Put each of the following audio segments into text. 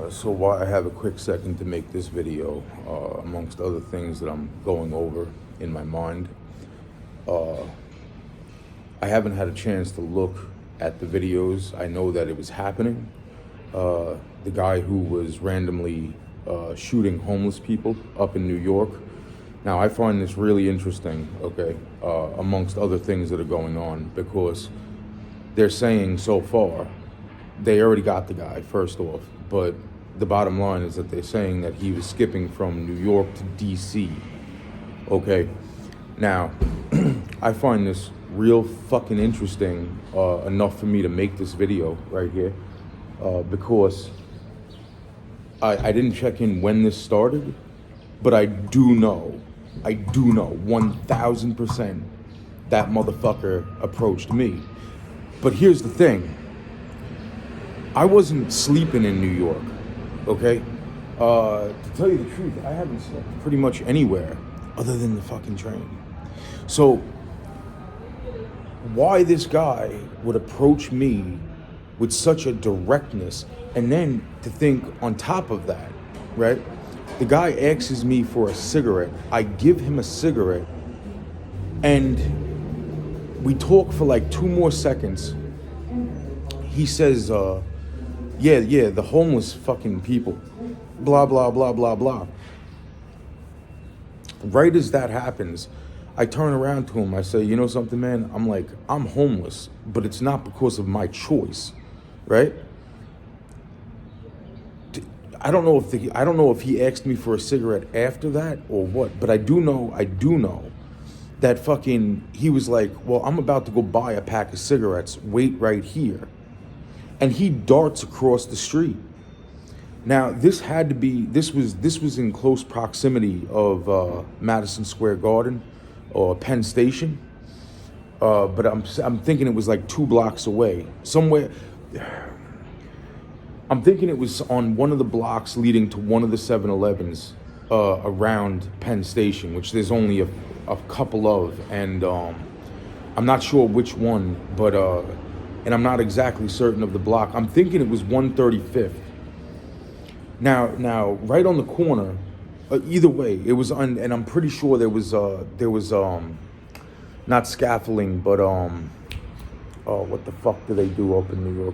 So while I have a quick second to make this video, amongst other things that I'm going over in my mind, I haven't had a chance to look at the videos. I know that it was happening. The guy who was randomly shooting homeless people up in New York. Now, I find this really interesting, okay, amongst other things that are going on, because they're saying so far, they already got the guy, first off, but the bottom line is that they're saying that he was skipping from New York to DC, okay? Now, I find this real fucking interesting enough for me to make this video right here, because I didn't check in when this started, but I do know 1000% that motherfucker approached me. But here's the thing. I wasn't sleeping in New York, okay? To tell you the truth, I haven't slept pretty much anywhere other than the fucking train. So, why this guy would approach me with such a directness, and then to think on top of that, right? The guy asks me for a cigarette. I give him a cigarette, and we talk for like 2 more seconds. He says, yeah, the homeless fucking people, blah, blah, blah, blah, blah. Right as that happens, I turn around to him. I say, you know something, man? I'm like, I'm homeless, but it's not because of my choice, right? I don't know if he asked me for a cigarette after that or what, but I do know that fucking, he was like, well, I'm about to go buy a pack of cigarettes. Wait right here. And he darts across the street. Now, this was in close proximity of Madison Square Garden or Penn Station. But I'm thinking it was like 2 blocks away. Somewhere, I'm thinking it was on one of the blocks leading to one of the 7-Elevens around Penn Station, which there's only a couple of, and I'm not sure which one, but and I'm not exactly certain of the block. I'm thinking it was 135th. Now, right on the corner. Either way, it was and I'm pretty sure there was not scaffolding, but what the fuck do they do up in New York?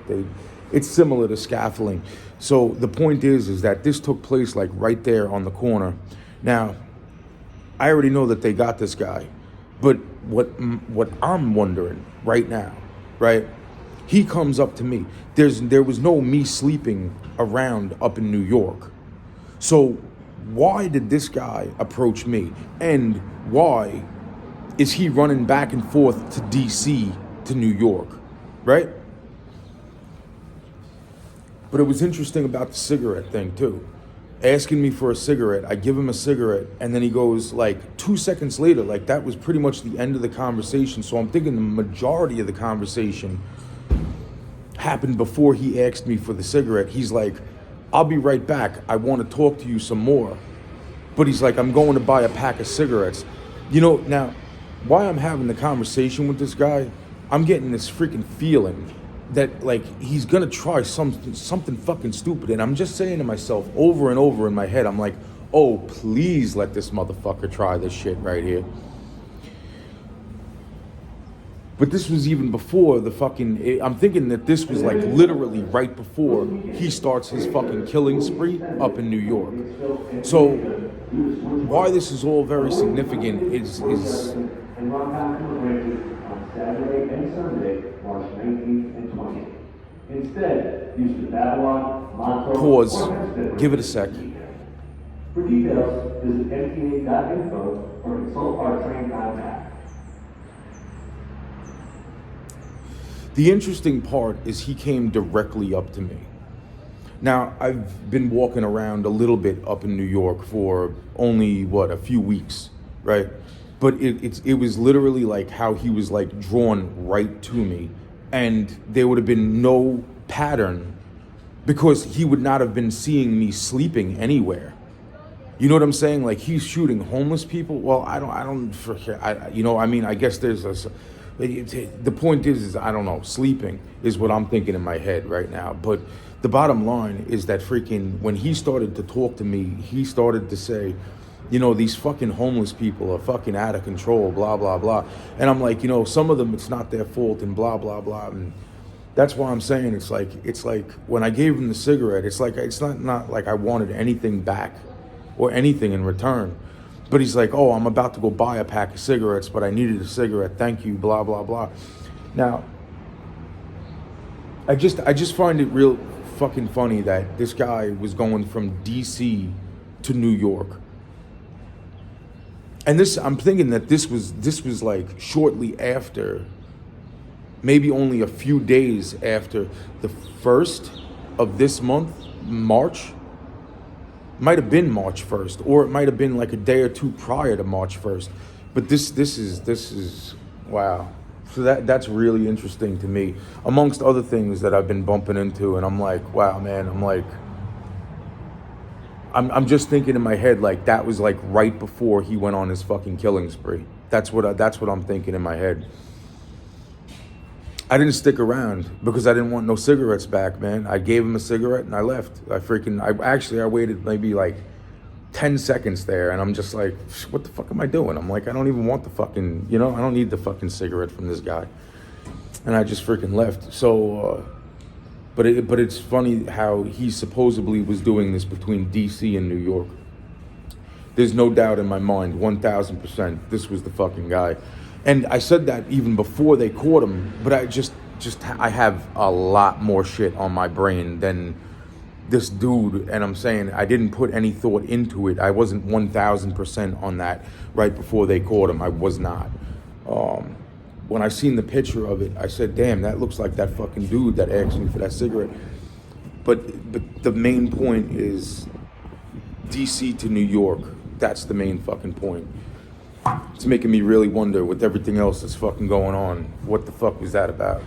It's similar to scaffolding. So the point is that this took place like right there on the corner. Now, I already know that they got this guy, but what I'm wondering right now, right? He comes up to me. There was no me sleeping around up in New York. So why did this guy approach me? And why is he running back and forth to DC to New York, right? But it was interesting about the cigarette thing too. Asking me for a cigarette, I give him a cigarette, and then he goes like 2 seconds later, like that was pretty much the end of the conversation. So I'm thinking the majority of the conversation happened before he asked me for the cigarette. He's like, I'll be right back. I want to talk to you some more. But he's like, I'm going to buy a pack of cigarettes. You know, now, while I'm having the conversation with this guy, I'm getting this freaking feeling that like he's gonna try something fucking stupid. And I'm just saying to myself over and over in my head, I'm like, oh, please let this motherfucker try this shit right here. But this was even before the fucking, I'm thinking that this was like literally right before he starts his fucking killing spree up in New York. So why this is all very significant is Saturday and Sunday, March 19th and 20th. Instead, use the Babylon, Montauk, pause, give it a sec. For details, visit mta.info or consult our train contact. The interesting part is he came directly up to me. Now, I've been walking around a little bit up in New York for only, a few weeks, right? But it was literally like how he was like drawn right to me, and there would have been no pattern because he would not have been seeing me sleeping anywhere. You know what I'm saying? Like he's shooting homeless people. Well, I don't, I guess there's The point is I don't know, sleeping is what I'm thinking in my head right now. But the bottom line is that freaking, when he started to talk to me, he started to say, you know, these fucking homeless people are fucking out of control, blah, blah, blah. And I'm like, you know, some of them, it's not their fault and blah, blah, blah. And that's why I'm saying it's like when I gave him the cigarette, it's not like I wanted anything back or anything in return. But he's like, oh, I'm about to go buy a pack of cigarettes, but I needed a cigarette. Thank you, blah, blah, blah. Now, I just find it real fucking funny that this guy was going from DC to New York. And I'm thinking that this was like shortly after, maybe only a few days after the 1st of this month, March. Might have been March 1st, or it might have been like a day or two prior to March 1st. But this is wow. So that's really interesting to me, amongst other things that I've been bumping into, and I'm like, wow, man. I'm just thinking in my head, like, that was like right before he went on his fucking killing spree. That's what I'm thinking in my head. I didn't stick around because I didn't want no cigarettes back, man. I gave him a cigarette and I left. I waited maybe like 10 seconds there, and I'm just like, what the fuck am I doing? I'm like, I don't even want the fucking, I don't need the fucking cigarette from this guy. And I just freaking left. So, but it's funny how he supposedly was doing this between DC and New York. There's no doubt in my mind, 1000%, this was the fucking guy. And I said that even before they caught him, but I have a lot more shit on my brain than this dude, and I'm saying I didn't put any thought into it. I wasn't 1000% on that right before they caught him. I was not. When I seen the picture of it, I said, damn, that looks like that fucking dude that asked me for that cigarette. But the main point is DC to New York. That's the main fucking point. It's making me really wonder, with everything else that's fucking going on, what the fuck was that about?